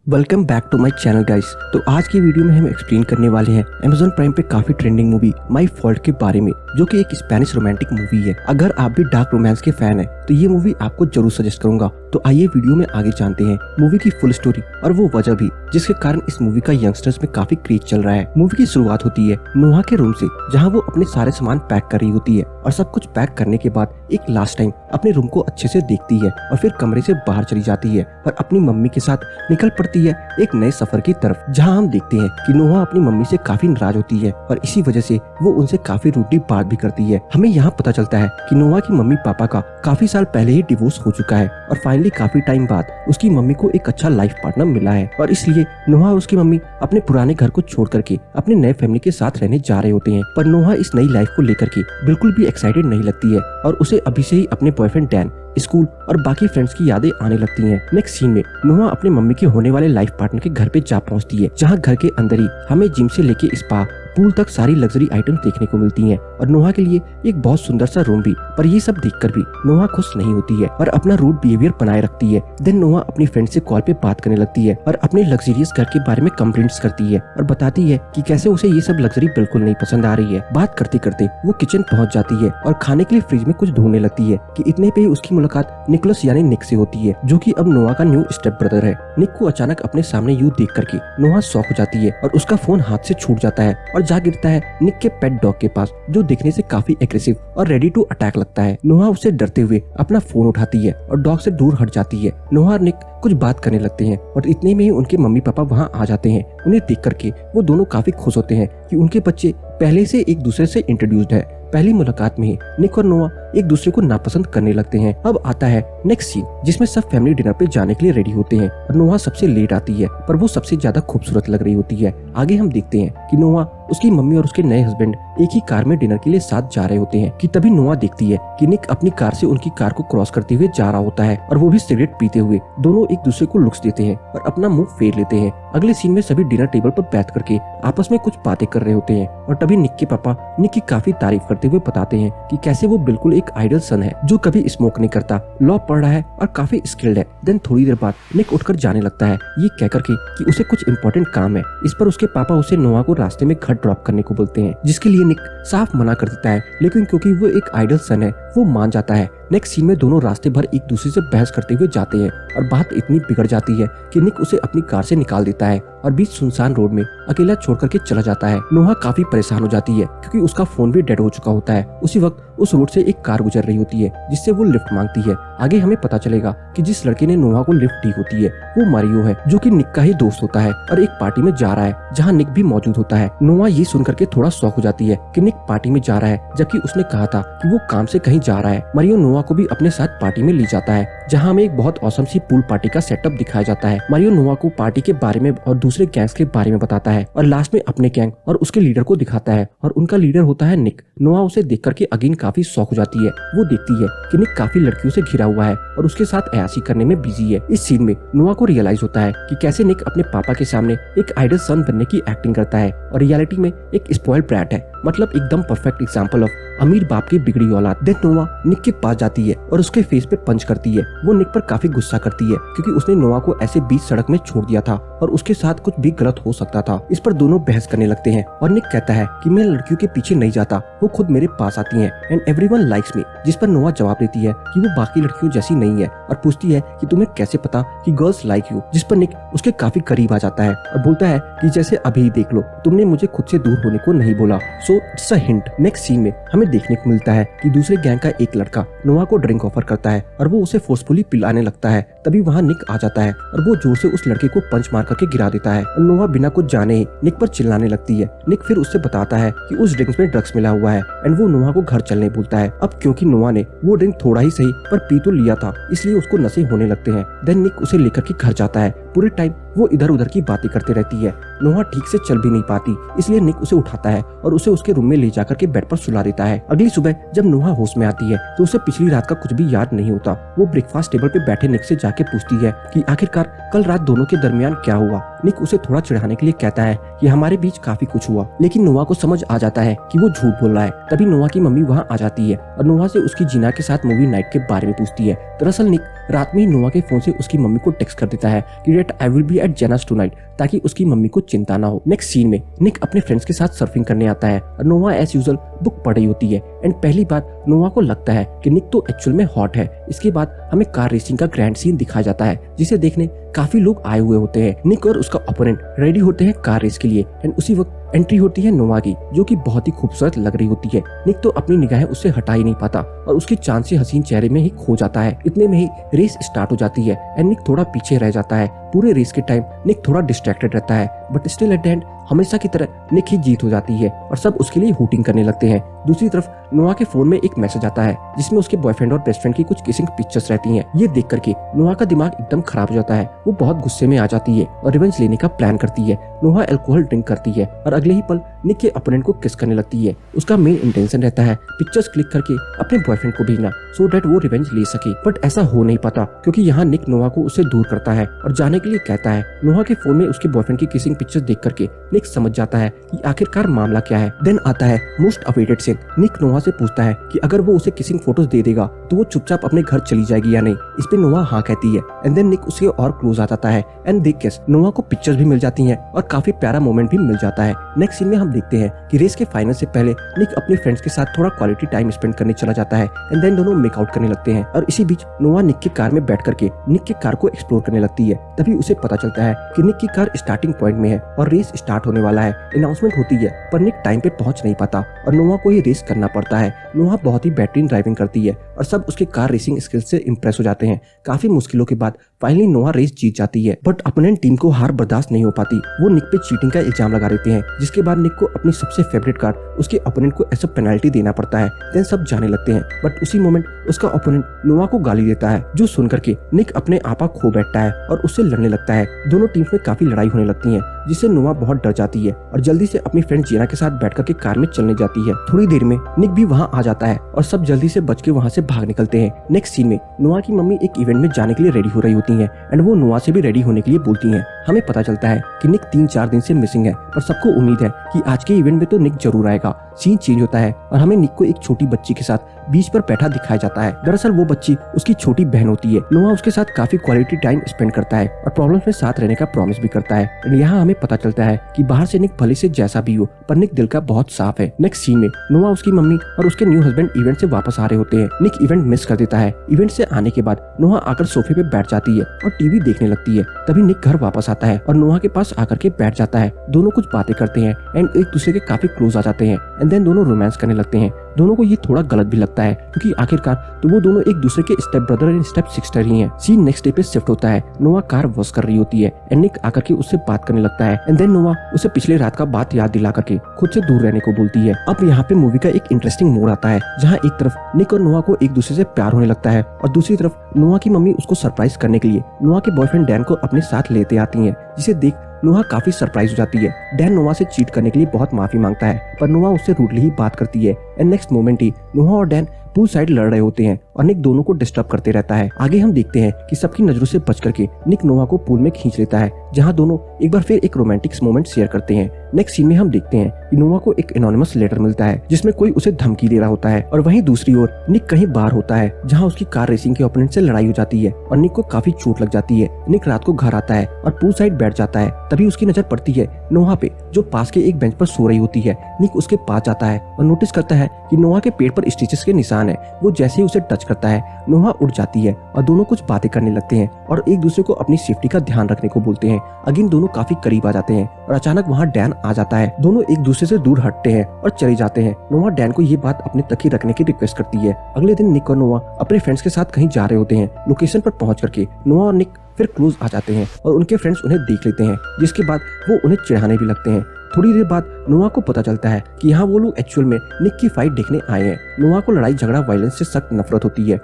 Welcome back to my channel guys. तो आज की वीडियो में हम एक्सप्लेन करने वाले हैं Amazon प्राइम पे काफी ट्रेंडिंग मूवी माई फॉल्ट के बारे में, जो कि एक स्पेनिश रोमांटिक मूवी है। अगर आप भी डार्क रोमांस के फैन हैं तो ये मूवी आपको जरूर सजेस्ट करूंगा। तो आइए वीडियो में आगे जानते हैं मूवी की फुल स्टोरी और वो वजह भी जिसके कारण इस मूवी का यंगस्टर्स में काफी क्रेज चल रहा है। मूवी की शुरुआत होती है नोहा के रूम से, जहाँ वो अपने सारे सामान पैक कर रही होती है और सब कुछ पैक करने के बाद एक लास्ट टाइम अपने रूम को अच्छे से देखती है और फिर कमरे से बाहर चली जाती है और अपनी मम्मी के साथ निकल पड़ती है एक नए सफर की तरफ, जहां हम देखते हैं कि नोहा अपनी मम्मी से काफी नाराज होती है और इसी वजह से वो उनसे काफी रूडली बात भी करती है। हमें यहाँ पता चलता है कि नोहा की मम्मी पापा का काफी साल पहले ही डिवोर्स हो चुका है और फाइनली काफी टाइम बाद उसकी मम्मी को एक अच्छा लाइफ पार्टनर मिला है और इसलिए नोहा और उसकी मम्मी अपने पुराने घर को छोड़ करके अपने नए फैमिली के साथ रहने जा रहे होते हैं। पर नोहा इस नई लाइफ को लेकर के बिल्कुल भी एक्साइटेड नहीं लगती है और उसे अभी से ही अपने बॉयफ्रेंड डैन, स्कूल और बाकी फ्रेंड्स की यादें आने लगती हैं। नेक्स्ट सीन में नोहा अपने मम्मी के होने वाले लाइफ पार्टनर के घर पे जा पहुंचती है, जहां घर के अंदर ही हमें जिम से लेके स्पा पूल तक सारी लग्जरी आइटम देखने को मिलती हैं और नोहा के लिए एक बहुत सुंदर सा रूम भी। पर ये सब देखकर भी नोहा खुश नहीं होती है और अपना रूड बिहेवियर बनाए रखती है। देन नोहा अपनी फ्रेंड से कॉल पे बात करने लगती है और अपने लग्जरियस घर के बारे में कंप्लेंट्स करती है और बताती है कि कैसे उसे ये सब लग्जरी बिल्कुल नहीं पसंद आ रही है। बात करते करते वो किचन पहुंच जाती है और खाने के लिए फ्रिज में कुछ ढूंढने लगती है कि इतने पे ही उसकी मुलाकात निकोलस यानी निक से होती है, जो कि अब नोहा का न्यू स्टेप ब्रदर है। निक को अचानक अपने सामने यूं देख करके नोहा शॉक हो जाती है और उसका फोन हाथ से छूट जाता है और जा गिरता है निक के पेट डॉग के पास, जो दिखने से काफी एग्रेसिव और रेडी टू अटैक लगता है। नोहा उससे डरते हुए अपना फोन उठाती है और डॉग से दूर हट जाती है। नोहा और निक कुछ बात करने लगते हैं और इतने में ही उनके मम्मी पापा वहाँ आ जाते हैं। उन्हें देख करके वो दोनों काफी खुश होते हैं कि उनके बच्चे पहले से एक दूसरे से इंट्रोड्यूस्ड है। पहली मुलाकात में ही निक और नोहा एक दूसरे को नापसंद करने लगते हैं। अब आता है नेक्स्ट सीन, जिसमें सब फैमिली डिनर पे जाने के लिए रेडी होते हैं और नोहा सबसे लेट आती है, पर वो सबसे ज्यादा खूबसूरत लग रही होती है। आगे हम देखते हैं कि नोहा, उसकी मम्मी और उसके नए हस्बैंड एक ही कार में डिनर के लिए साथ जा रहे होते हैं कि तभी नोहा देखती है कि निक अपनी कार से उनकी कार को क्रॉस करते हुए जा रहा होता है और वो भी सिगरेट पीते हुए। दोनों एक दूसरे को लुक्स देते हैं और अपना मुंह फेर लेते हैं। अगले सीन में सभी डिनर टेबल पर बैठ करके आपस में कुछ बातें कर रहे होते हैं और तभी निक के पापा निक की काफी तारीफ करते हुए बताते हैं कि कैसे वो बिल्कुल एक आइडल सन है जो कभी स्मोक नहीं करता, लॉ पढ़ रहा है और काफी स्किल्ड है। देन थोड़ी देर बाद निक उठकर जाने लगता है, ये कहकर के कि उसे कुछ इम्पोर्टेंट काम है। इस पर उसके पापा उसे नोहा को रास्ते में घर ड्रॉप करने को बोलते हैं, जिसके लिए निक साफ मना कर देता है, लेकिन क्योंकि वो एक आइडल सन है वो मान जाता है। नेक्स्ट सीन में दोनों रास्ते भर एक दूसरे से बहस करते हुए जाते हैं और बात इतनी बिगड़ जाती है कि निक उसे अपनी कार से निकाल देता है और बीच सुनसान रोड में अकेला छोड़ करके चला जाता है। नोहा काफी परेशान हो जाती है क्योंकि उसका फोन भी डेड हो चुका होता है। उसी वक्त उस रोड से एक कार गुजर रही होती है जिससे वो लिफ्ट मांगती है। आगे हमें पता चलेगा कि जिस लड़के ने नोहा को लिफ्ट दी होती है वो मारियो है, जो कि निक का ही दोस्त होता है और एक पार्टी में जा रहा है जहाँ निक भी मौजूद होता है। नोहा ये सुन करके थोड़ा शॉक हो जाती है कि निक पार्टी में जा रहा है, जबकि उसने कहा था कि वो काम से कहीं जा रहा है। मारियो नोहा को भी अपने साथ पार्टी में ले जाता है, जहाँ हमें एक बहुत औसम सी पूल पार्टी का सेटअप दिखाया जाता है। मारियो नोहा को पार्टी के बारे में और दूसरे गैंग्स के बारे में बताता है और लास्ट में अपने गैंग और उसके लीडर को दिखाता है और उनका लीडर होता है निक। नोहा उसे देख करके अगेन काफी शॉक हो जाती है। वो देखती है कि निक काफी लड़कियों से घिरा हुआ है और उसके साथ अयाशी करने में बिजी है। इस सीन में नोहा को रियलाइज होता है कि कैसे निक अपने पापा के सामने एक आइडल सन बनने की एक्टिंग करता है और रियलिटी में एक स्पॉइल्ड ब्रैट है, मतलब एकदम परफेक्ट एग्जांपल ऑफ अमीर बाप की बिगड़ी औलाद। देन नोहा निक के पास जाती है और उसके फेस पे पंच करती है। वो निक पर काफी गुस्सा करती है क्योंकि उसने नोहा को ऐसे बीच सड़क में छोड़ दिया था और उसके साथ कुछ भी गलत हो सकता था। इस पर दोनों बहस करने लगते हैं और निक कहता है कि मैं लड़कियों के पीछे नहीं जाता, वो खुद मेरे पास आती हैं एंड एवरीवन लाइक्स मी। जिस पर नोहा जवाब देती है कि वो बाकी लड़कियों जैसी नहीं है और पूछती है कि तुम्हें कैसे पता कि गर्ल्स लाइक यू। जिस पर निक उसके काफी करीब आ जाता है और बोलता है कि जैसे अभी देख लो, तुमने मुझे खुद से दूर होने को नहीं बोला, so it's a hint. Next scene में हमें देखने को मिलता है कि दूसरे गैंग का एक लड़का नोहा को ड्रिंक ऑफर करता है और वो उसे फोर्सफुली पिलाने लगता है। तभी वहाँ निक आ जाता है और वो जोर से उस लड़के को पंच मार करके गिरा देता है और नोहा बिना कुछ जाने ही निक पर चिल्लाने लगती है। निक फिर उससे बताता है कि उस ड्रिंक्स में ड्रग्स मिला हुआ है एंड वो नोहा को घर चलने बोलता है। अब क्योंकि नोहा ने वो ड्रिंक थोड़ा ही सही पर पी तो लिया था, इसलिए उसको नशे होने लगते हैं। देन निक उसे लेकर के घर जाता है। पूरे टाइम वो इधर उधर की बातें करते रहती है। नोहा ठीक से चल भी नहीं पाती, इसलिए निक उसे उठाता है और उसे उसके रूम में ले जाकर के बेड पर सुला देता है। अगली सुबह जब नोहा होश में आती है तो उसे पिछली रात का कुछ भी याद नहीं होता। वो ब्रेकफास्ट टेबल पे बैठे निक से जाके पूछती है कि आखिरकार कल रात दोनों के दरमियान क्या हुआ। निक उसे थोड़ा चिढ़ाने के लिए कहता है कि हमारे बीच काफी कुछ हुआ, लेकिन नोआ को समझ आ जाता है कि वो झूठ बोल रहा है। तभी नोआ की मम्मी वहाँ आ जाती है और नोआ से उसकी जीना के साथ मूवी नाइट के बारे में पूछती है। दरअसल निक रात में ही नोआ के फोन से उसकी मम्मी को टेक्स्ट कर देता है कि date I will be at Jenna's tonight, ताकि उसकी मम्मी को चिंता ना हो। नेक्स्ट सीन में निक अपने फ्रेंड्स के साथ सर्फिंग करने आता है और नोआ एज यूजुअल बुक पढ़ रही होती है। एंड पहली बार नोआ को लगता है कि निक तो एक्चुअल में हॉट है। इसके बाद हमें कार रेसिंग का ग्रैंड सीन दिखाया जाता है, जिसे देखने काफी लोग आए हुए होते हैं। निक और उसका ओपोनेंट रेडी होते हैं कार रेस के लिए एंड उसी वक्त एंट्री होती है नोआ की, जो कि बहुत ही खूबसूरत लग रही होती है। निक तो अपनी निगाहें उससे हटा ही नहीं पाता और उसके चांद से हसीन चेहरे में ही खो जाता है। इतने में ही रेस स्टार्ट हो जाती है एंड निक थोड़ा पीछे रह जाता है। पूरे रेस के टाइम निक थोड़ा डिस्ट्रैक्टेड रहता है, but still at the end हमेशा की तरह निक ही जीत हो जाती है और सब उसके लिए हूटिंग करने लगते हैं। दूसरी तरफ नोआ के फोन में एक मैसेज आता है जिसमें उसके बॉयफ्रेंड और बेस्ट फ्रेंड की कुछ किसिंग पिक्चर्स रहती हैं। ये देख करके नोआ का दिमाग एकदम खराब हो जाता है। वो बहुत गुस्से में आ जाती है और रिवेंज लेने का प्लान करती है। नोआ अल्कोहल ड्रिंक करती है और अगले ही पल निक के अपोनेंट को किस करने लगती है। उसका मेन इंटेंशन रहता है पिक्चर्स क्लिक करके अपने बॉयफ्रेंड को भेजना सो दैट वो रिवेंज ले सके, बट ऐसा हो नहीं पाता क्योंकि यहाँ निक नोआ को उससे दूर करता है और जाने के लिए कहता है। नोआ के फोन में उसके बॉयफ्रेंड की किसिंग पिक्चर्स देख करके निक समझ जाता है कि आखिरकार मामला क्या है। देन आता है मोस्ट अवेटेड सीन। निक नोआ से पूछता है कि अगर वो उसे किसिंग फोटोज दे देगा तो वो चुपचाप अपने घर चली जाएगी या नहीं। इस पे नोआ हाँ कहती है एंड देन निक उसके और क्लोज आ जाता है एंड देख के नोआ को पिक्चर्स भी मिल जाती हैं और काफी प्यारा मोमेंट भी मिल जाता है। नेक्स्ट सीन में हम देखते हैं कि रेस के फाइनल से पहले निक अपने फ्रेंड्स के साथ थोड़ा क्वालिटी टाइम स्पेंड करने चला जाता है एंड देन दोनों मेकआउट करने लगते हैं और इसी बीच नोआ निक की कार में बैठ करके निक की कार को एक्सप्लोर करने लगती है। तभी उसे पता चलता है कि निक की कार स्टार्टिंग पॉइंट में है और रेस स्टार्ट होने वाला है। अनाउंसमेंट होती है पर निक टाइम पे पहुंच नहीं पाता और नोआ को ही रेस करना पड़ता है। नोआ बहुत ही बेहतरीन ड्राइविंग करती है और सब उसके कार रेसिंग स्किल्स से इंप्रेस हो जाते हैं। काफी मुश्किलों के बाद फाइनली नोआ रेस जीत जाती है, बट अपोनेंट टीम को हार बर्दाश्त नहीं हो पाती। वो निक पे चीटिंग का इल्जाम लगा देते हैं, जिसके बाद निक को अपनी सबसे फेवरेट कार उसके ओपोनेंट को ऐसा पेनल्टी देना पड़ता है। देन सब जाने लगते हैं, बट उसी मोमेंट उसका ओपोनेंट नोआ को गाली देता है, जो सुन करके निक अपने आपा खो बैठता है और उससे लड़ने लगता है। दोनों टीम्स में काफी लड़ाई होने लगती है, जिससे नोआ बहुत डर जाती है और जल्दी से अपनी फ्रेंड जीना के साथ बैठ करके कार में चलने जाती है। थोड़ी देर में निक भी वहाँ आ जाता है और सब जल्दी से बच के वहाँ से भाग निकलते हैं। नेक्स्ट सीन में नोआ की मम्मी एक इवेंट में जाने के लिए रेडी हो रही होती हैं एंड वो नोआ से भी रेडी होने के लिए बोलती हैं। हमें पता चलता है कि निक 3-4 दिन से मिसिंग है, पर सबको उम्मीद है कि आज के इवेंट में तो निक जरूर आएगा। सीन चेंज होता है और हमें निक को एक छोटी बच्ची के साथ बीच पर बैठा दिखाया जाता है। दरअसल वो बच्ची उसकी छोटी बहन होती है। नोआ उसके साथ काफी क्वालिटी टाइम स्पेंड करता है और प्रॉब्लम्स में साथ रहने का प्रॉमिस भी करता है। एंड यहाँ हमें पता चलता है कि बाहर से निक भले से जैसा भी हो, पर निक दिल का बहुत साफ है। नेक्स्ट सीन में नोआ उसकी मम्मी और उसके न्यू हस्बैंड इवेंट से वापस आ रहे होते हैं। निक इवेंट मिस कर देता है। इवेंट से आने के बाद नोआ आकर सोफे पे बैठ जाती है और टीवी देखने लगती है। तभी निक घर वापस आता है और नोआ के पास आकर के बैठ जाता है। दोनों कुछ बातें करते हैं एंड एक दूसरे के काफी क्लोज आ जाते हैं एंड देन दोनों रोमांस करने लगते हैं। दोनों को ये थोड़ा गलत भी लगता है क्योंकि आखिरकार तो वो दोनों एक दूसरे के step brother and step sister ही हैं। सीन नेक्स्ट डे पे शिफ्ट होता है। नोआ कार वॉश कर रही होती है एंड निक आकर के उससे बात करने लगता है एंड देन नोआ उसे पिछले रात का बात याद दिला करके खुद से दूर रहने को बोलती है। अब यहाँ पे मूवी का एक इंटरेस्टिंग मोड़ आता है, जहाँ एक तरफ निक और नोआ को एक दूसरे से प्यार होने लगता है और दूसरी तरफ नोआ की मम्मी उसको सरप्राइज करने के लिए नोआ के बॉयफ्रेंड डैन को अपने साथ लेते आती है, जिसे देख नोआ काफी सरप्राइज हो जाती है। डैन नोआ से चीट करने के लिए बहुत माफी मांगता है, पर नोआ उससे रूडली ही बात करती है एंड नेक्स्ट मोमेंट ही नोआ और डैन पूल साइड लड़ रहे होते हैं और निक दोनों को डिस्टर्ब करते रहता है। आगे हम देखते हैं कि सबकी नजरों से बच करके निक नोआ को पूल में खींच लेता है, जहां दोनों एक बार फिर एक रोमांटिक मोमेंट शेयर करते हैं। नेक्स्ट सीन में हम देखते हैं कि नोआ को एक एनोनिमस लेटर मिलता है जिसमें कोई उसे धमकी दे रहा होता है और वहीं दूसरी ओर निक कहीं बाहर होता है, जहां उसकी कार रेसिंग के ओपोनेंट से लड़ाई हो जाती है और निक को काफी चोट लग जाती है। निक रात को घर आता है और पूल साइड बैठ जाता है। तभी उसकी नजर पड़ती है नोआ पे, जो पास के एक बेंच पर सो रही होती है। निक उसके पास जाता है और नोटिस करता है कि नोआ के पेट पर स्टिचेस के निशान है। वो जैसे ही उसे टच करता है नोआ उड़ जाती है और दोनों कुछ बातें करने लगते हैं और एक दूसरे को अपनी सेफ्टी का ध्यान रखने को बोलते हैं। अगेन दोनों काफी करीब आ जाते हैं और अचानक वहाँ डैन आ जाता है। दोनों एक दूसरे से दूर हटते हैं और चले जाते हैं। नोआ डैन को ये बात अपने तक ही रखने की रिक्वेस्ट करती है। अगले दिन निक और नोआ अपने फ्रेंड्स के साथ कहीं जा रहे होते हैं। लोकेशन पर पहुंच करके नोआ और निक फिर क्लोज आ जाते हैं और उनके फ्रेंड्स उन्हें देख लेते हैं, जिसके बाद वो उन्हें चिढ़ाने भी लगते हैं। थोड़ी देर बाद नोआ को पता चलता है कि यहाँ वो लोग एक्चुअल में निक की फाइट देखने आए हैं। नोआ को लड़ाई झगड़ा वायलेंस से सख्त नफरत होती है।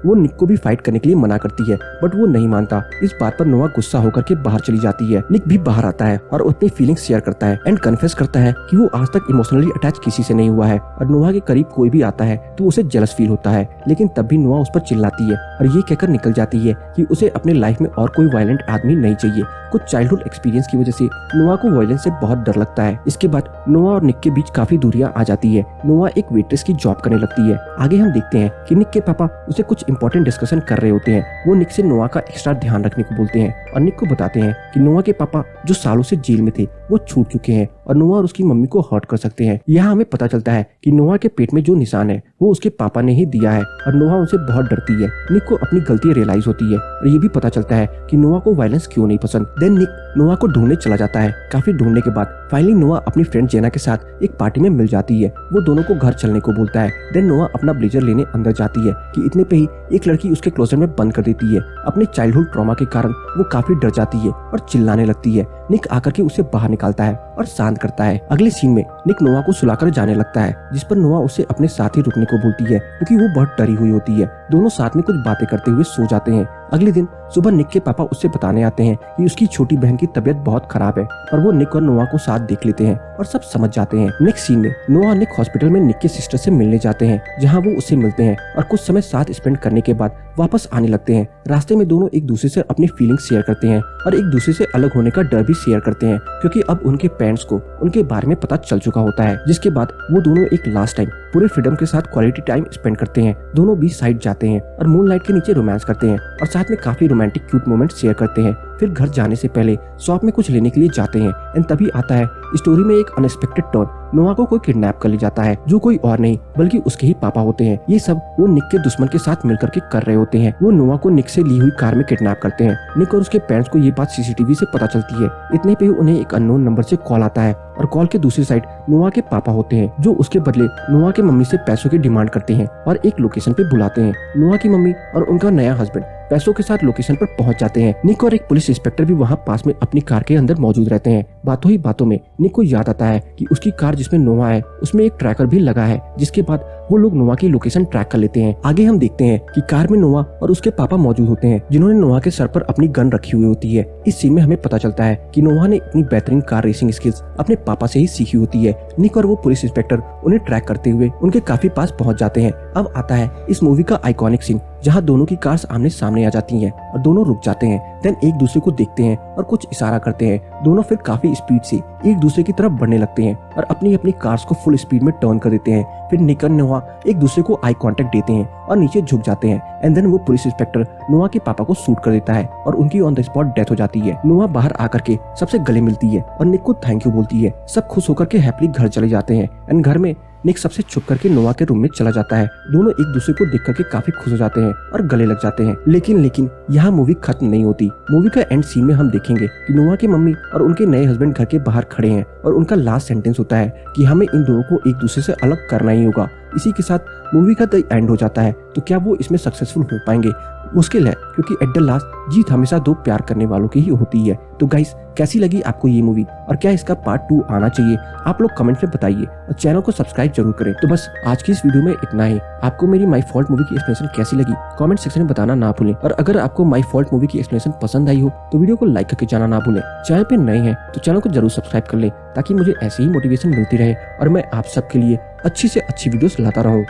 वो निक को भी फाइट करने के लिए मना करती है, बट वो नहीं मानता। इस बात पर नोआ गुस्सा होकर के बाहर चली जाती है। निक भी बाहर आता है और अपनी फीलिंग्स शेयर करता है एंड कन्फेस करता है कि वो आज तक इमोशनली अटैच किसी से नहीं हुआ है और नोआ के करीब कोई भी आता है तो उसे जेलस फील होता है। लेकिन तब भी नोआ उस पर चिल्लाती है और ये कहकर निकल जाती है कि उसे अपने लाइफ में और कोई वायलेंट आदमी नहीं चाहिए। कुछ चाइल्डहुड एक्सपीरियंस की वजह से नोआ को वायलेंस से बहुत डर लगता है। इसके बाद नोआ और निक के बीच काफी दूरियां आ जाती है। नोआ एक वेट्रेस की जॉब करने लगती है। आगे हम देखते हैं कि निक के पापा उसे कुछ इंपॉर्टेंट डिस्कशन कर रहे होते हैं। वो निक से नोआ का एक्स्ट्रा ध्यान रखने को बोलते हैं और निक को बताते हैं कि नोआ के पापा जो सालों से जेल में थे वो छूट चुके हैं और नोआ और उसकी मम्मी को हर्ट कर सकते हैं। यहाँ हमें पता चलता है कि नोआ के पेट में जो निशान है वो उसके पापा ने ही दिया है और नोआ उनसे बहुत डरती है। निक को अपनी गलती रियलाइज होती है और ये भी पता चलता है कि नोआ को वायलेंस क्यों नहीं पसंद। देन निक नोआ को ढूंढने चला जाता है। काफी ढूंढने के बाद फाइनली नोआ अपनी फ्रेंड जेना के साथ एक पार्टी में मिल जाती है। वो दोनों को घर चलने को बोलता है। देन नोआ अपना ब्लेजर लेने अंदर जाती है कि इतने पे ही एक लड़की उसके क्लोजेट में बंद कर देती है। अपने चाइल्डहुड ट्रॉमा के कारण वो काफी डर जाती है और चिल्लाने लगती है। निक आकर के उसे बाहर निकालता है और शांत करता है। अगले सीन में निक नोआ को सुलाकर जाने लगता है, जिस पर नोआ उसे अपने साथ ही रुकने को बोलती है क्योंकि वो बहुत डरी हुई होती है। दोनों साथ में कुछ बातें करते हुए सो जाते हैं। अगले दिन सुबह निक के पापा उससे बताने आते हैं कि उसकी छोटी बहन की तबीयत बहुत खराब है, पर वो निक और नोआ को साथ देख लेते हैं और सब समझ जाते हैं। नेक्स्ट सीन में नोआ और निक हॉस्पिटल में निक के सिस्टर से मिलने जाते हैं, जहां वो उससे मिलते हैं और कुछ समय साथ स्पेंड करने के बाद वापस आने लगते हैं। रास्ते में दोनों एक दूसरे से अपनी फीलिंग्स शेयर करते हैं और एक दूसरे से अलग होने का डर भी शेयर करते हैं, क्योंकि अब उनके पेरेंट्स को उनके बारे में पता चल चुका होता है। जिसके बाद वो दोनों एक लास्ट टाइम पूरे फ्रीडम के साथ क्वालिटी टाइम स्पेंड करते हैं। दोनों बीच साइड जाते हैं और मूनलाइट के नीचे रोमांस करते हैं और साथ में काफी रोमांटिक क्यूट मोमेंट शेयर करते हैं। फिर घर जाने से पहले शॉप में कुछ लेने के लिए जाते हैं एंड तभी आता है स्टोरी में एक अनएक्सपेक्टेड टर्न। नोआ को कोई किडनैप कर ले जाता है, जो कोई और नहीं बल्कि उसके ही पापा होते हैं। ये सब वो निक के दुश्मन के साथ मिलकर के कर रहे होते हैं। वो नोआ को निक से ली हुई कार में किडनैप करते हैं। निक और उसके पेरेंट्स को ये बात सीसीटीवी से पता चलती है। इतने पे उन्हें एक अननोन नंबर से कॉल आता है और कॉल के दूसरी साइड नोआ के पापा होते हैं, जो उसके बदले नोआ के मम्मी से पैसों की डिमांड करते हैं और एक लोकेशन पे बुलाते हैं। नोआ की मम्मी और उनका नया हस्बैंड पैसों के साथ लोकेशन पर पहुंच जाते हैं। निक और एक पुलिस इंस्पेक्टर भी वहां पास में अपनी कार के अंदर मौजूद रहते हैं। बातों ही बातों में निक को याद आता है कि उसकी कार जिसमें नोआ है उसमें एक ट्रैकर भी लगा है, जिसके बाद वो लोग नोआ की लोकेशन ट्रैक कर लेते हैं। आगे हम देखते हैं कि कार में नोआ और उसके पापा मौजूद होते हैं, जिन्होंने नोआ के सर पर अपनी गन रखी हुई होती है। इस सीन में हमें पता चलता है कि नोआ ने इतनी बेहतरीन कार रेसिंग स्किल्स अपने पापा से ही सीखी होती है। निक और वो पुलिस इंस्पेक्टर उन्हें ट्रैक करते हुए उनके काफी पास पहुंच जाते हैं। अब आता है इस मूवी का आइकॉनिक सीन, जहां दोनों की कार्स आमने सामने आ जाती हैं और दोनों रुक जाते हैं। देन एक दूसरे को देखते हैं और कुछ इशारा करते हैं। दोनों फिर काफी स्पीड से एक दूसरे की तरफ बढ़ने लगते हैं और अपनी अपनी कार्स को फुल स्पीड में टर्न कर देते हैं। फिर निक और नोआ एक दूसरे को आई कांटेक्ट देते हैं और नीचे झुक जाते हैं एंड देन वो पुलिस इंस्पेक्टर नोआ के पापा को शूट कर देता है और उनकी ऑन द स्पॉट डेथ हो जाती है। नोआ बाहर आकर के सबसे गले मिलती है और निक को थैंक यू बोलती है। सब खुश होकर के हैप्पली घर चले जाते हैं एंड घर में निक सबसे छुप करके नोआ के रूम में चला जाता है। दोनों एक दूसरे को देख करके काफी खुश हो जाते हैं और गले लग जाते हैं। लेकिन यहाँ मूवी खत्म नहीं होती। मूवी का एंड सीन में हम देखेंगे कि नोआ की मम्मी और उनके नए हस्बैंड घर के बाहर खड़े हैं और उनका लास्ट सेंटेंस होता है कि हमें इन दोनों को एक दूसरे से अलग करना ही होगा। इसी के साथ मूवी का द एंड हो जाता है। तो क्या वो इसमें सक्सेसफुल हो पाएंगे? मुश्किल है, क्योंकि एट द लास्ट जीत हमेशा दो प्यार करने वालों की ही होती है। तो गाइस, कैसी लगी आपको ये मूवी और क्या इसका पार्ट 2 आना चाहिए? आप लोग कमेंट में बताइए और चैनल को सब्सक्राइब जरूर करें। तो बस आज की इस वीडियो में इतना ही। आपको मेरी माई फॉल्ट मूवी की एक्सप्लेनेशन कैसी लगी कमेंट सेक्शन में बताना ना भूलें। और अगर आपको माई फॉल्ट मूवी की एक्सप्लेनेशन पसंद आई हो तो वीडियो को लाइक करके जाना ना भूलें। चैनल पे नए हैं तो चैनल को जरूर सब्सक्राइब कर लें, ताकि मुझे ऐसे ही मोटिवेशन मिलती रहे और मैं आप सबके लिए अच्छी से अच्छी वीडियोस लाता रहूं।